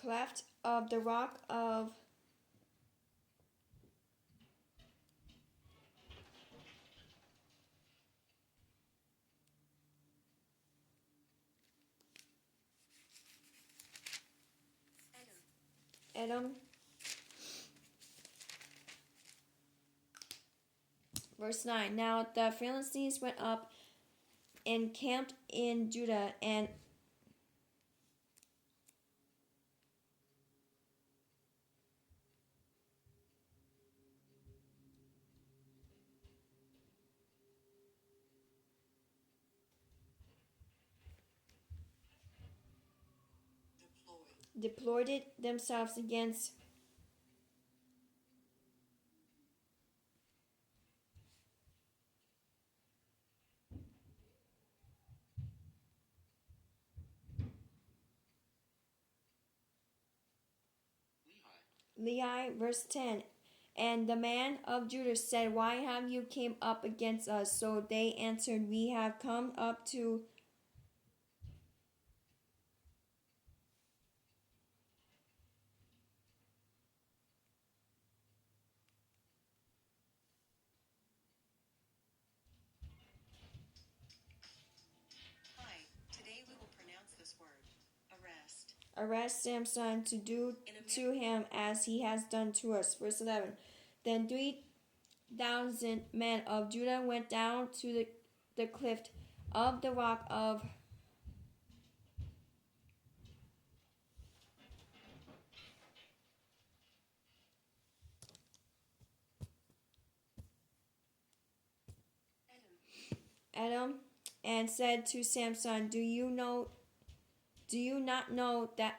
cleft of the rock of Edom. Verse 9. Now the Philistines went up and camped in Judah and deployed themselves against Lehi. Verse 10. And the man of Judah said, Why have you came up against us? So they answered, We have come up to arrest Samson to do to him as he has done to us. Verse 11. Then 3,000 men of Judah went down to the cliff of the rock of Edom and said to Samson, Do you not know that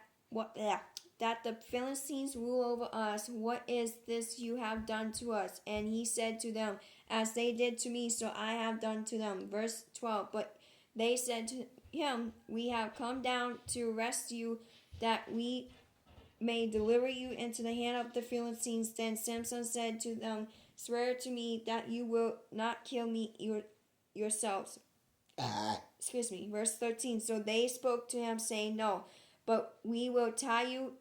the Philistines rule over us? What is this you have done to us? And he said to them, As they did to me, so I have done to them. Verse 12. But they said to him, We have come down to arrest you, that we may deliver you into the hand of the Philistines. Then Samson said to them, Swear to me that you will not kill me yourselves. Excuse me. Verse 13. So they spoke to him, saying, No, but we will tie you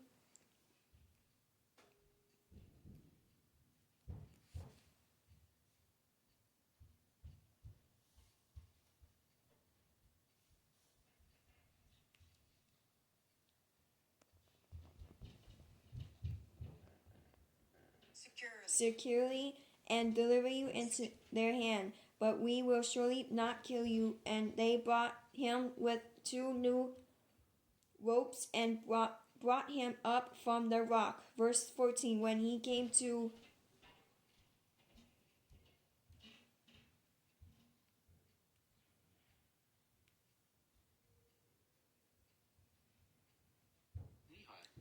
securely and deliver you into their hand, but we will surely not kill you. And they brought him with 2 new ropes and brought him up from the rock. Verse 14. When he came to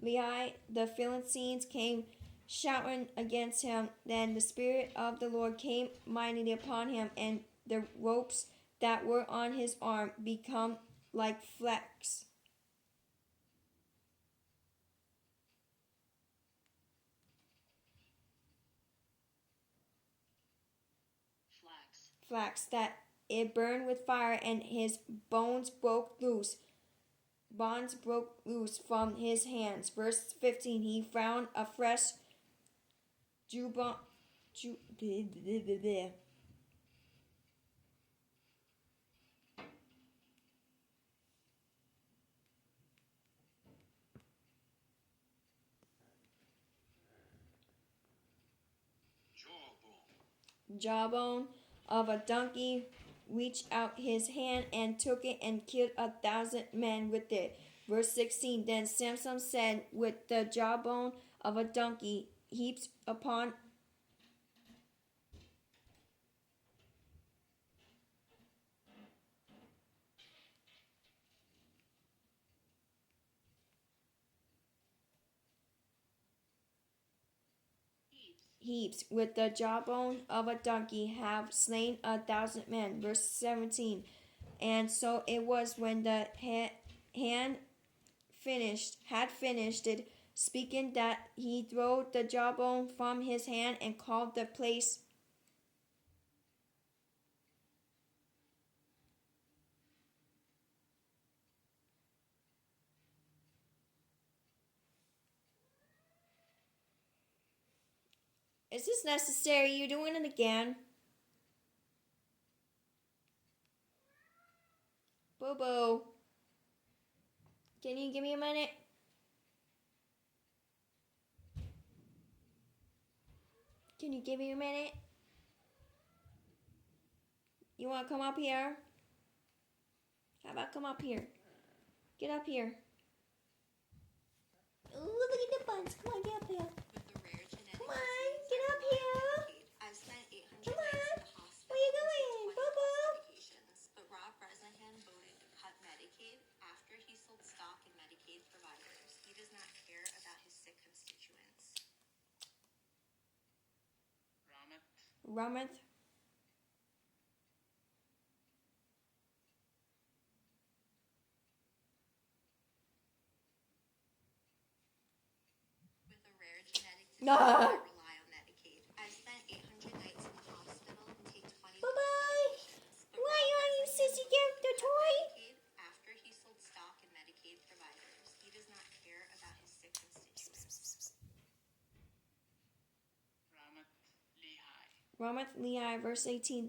Lehi, the Philistines came shouting against him. Then the Spirit of the Lord came mightily upon him, and the ropes that were on his arm become like flax. Flax that it burned with fire, and his bones broke loose. Bonds broke loose from his hands. Verse 15. He found a fresh jubon, ju, bleh, bleh, bleh, bleh. Jawbone of a donkey, reached out his hand and took it and killed 1,000 men with it. Verse 16. Then Samson said, With the jawbone of a donkey heaped upon heaps, with the jawbone of a donkey have slain 1,000 men. Verse 17. And so it was when the hand had finished it speaking, that he threw the jawbone from his hand and called the place Is this necessary? You're doing it again. Boo boo. Can you give me a minute? Can you give me a minute? You want to come up here? How about come up here? Get up here. Ooh, look at the buns. Come on, get up here. Come on, get up here. Come on. Where you going? Boo boo. But Rob Bresnahan voted to cut Medicaid after he sold stock in Medicaid providers. He does not care about his sick constituents. Rameth. With a rare genetic disease, Ah. I rely on Medicaid. I've spent 800 nights in the hospital and take 20 Bye-bye. medications. But Why Rob are you Bresnahan sissy voted get the to cut toy? Medicaid after he sold stock in Medicaid providers. He does not care about his sick constituents. Ramath Lehi, verse 18.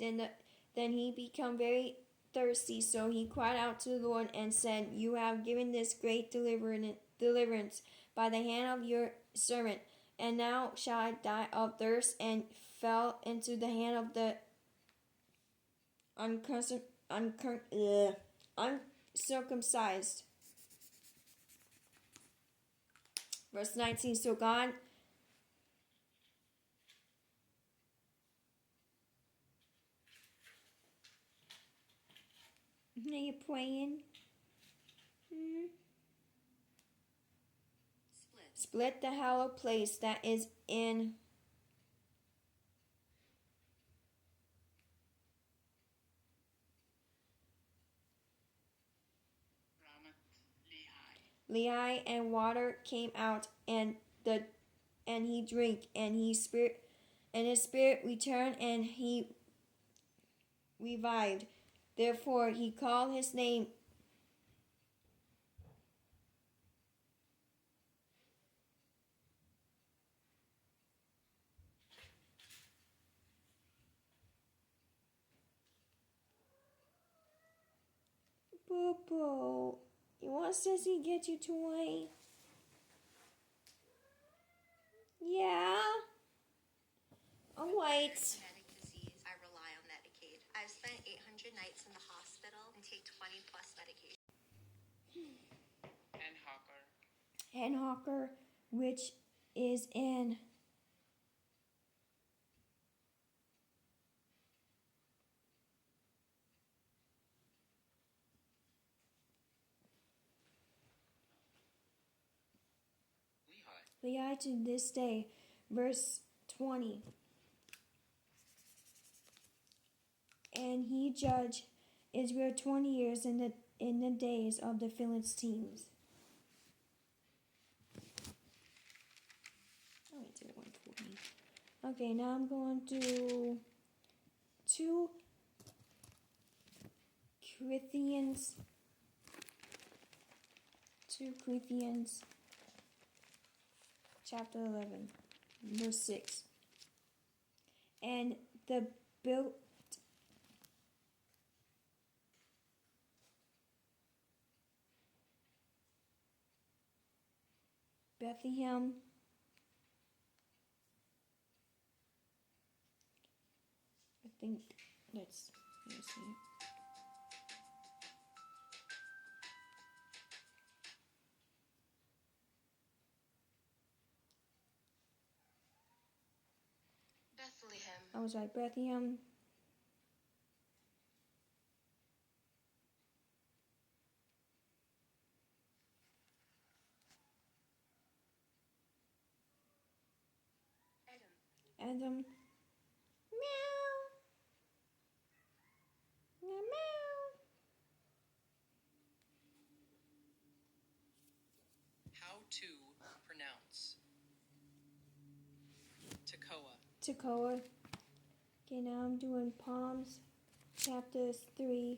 Then he became very thirsty, so he cried out to the Lord and said, You have given this great deliverance by the hand of your servant, and now shall I die of thirst, and fell into the hand of the uncircumcised. Verse 19. So God are you praying? Split the hallowed place that is in Lehi, and water came out, and he drank, and his spirit returned, and he revived. Therefore he called his name Boo Boo. You want Sissy get you toy? Yeah. Alright. Genetic disease, I rely on Medicaid. I've spent 800 nights in the hospital and take 20 plus medications. Hanhawker, which is in Lehi to this day. Verse 20. And he judged Israel 20 years in the days of the Philistines. Oh, I did 140. Okay, now I'm going to 2 Corinthians. 2 Corinthians chapter 11, verse 6. And the built Bethlehem I think let's see. Bethlehem. I was right, Bethlehem. Adam. Meow. Meow meow. How to pronounce Tekoa. Tekoa. Okay, now I'm doing Palms, chapter 3,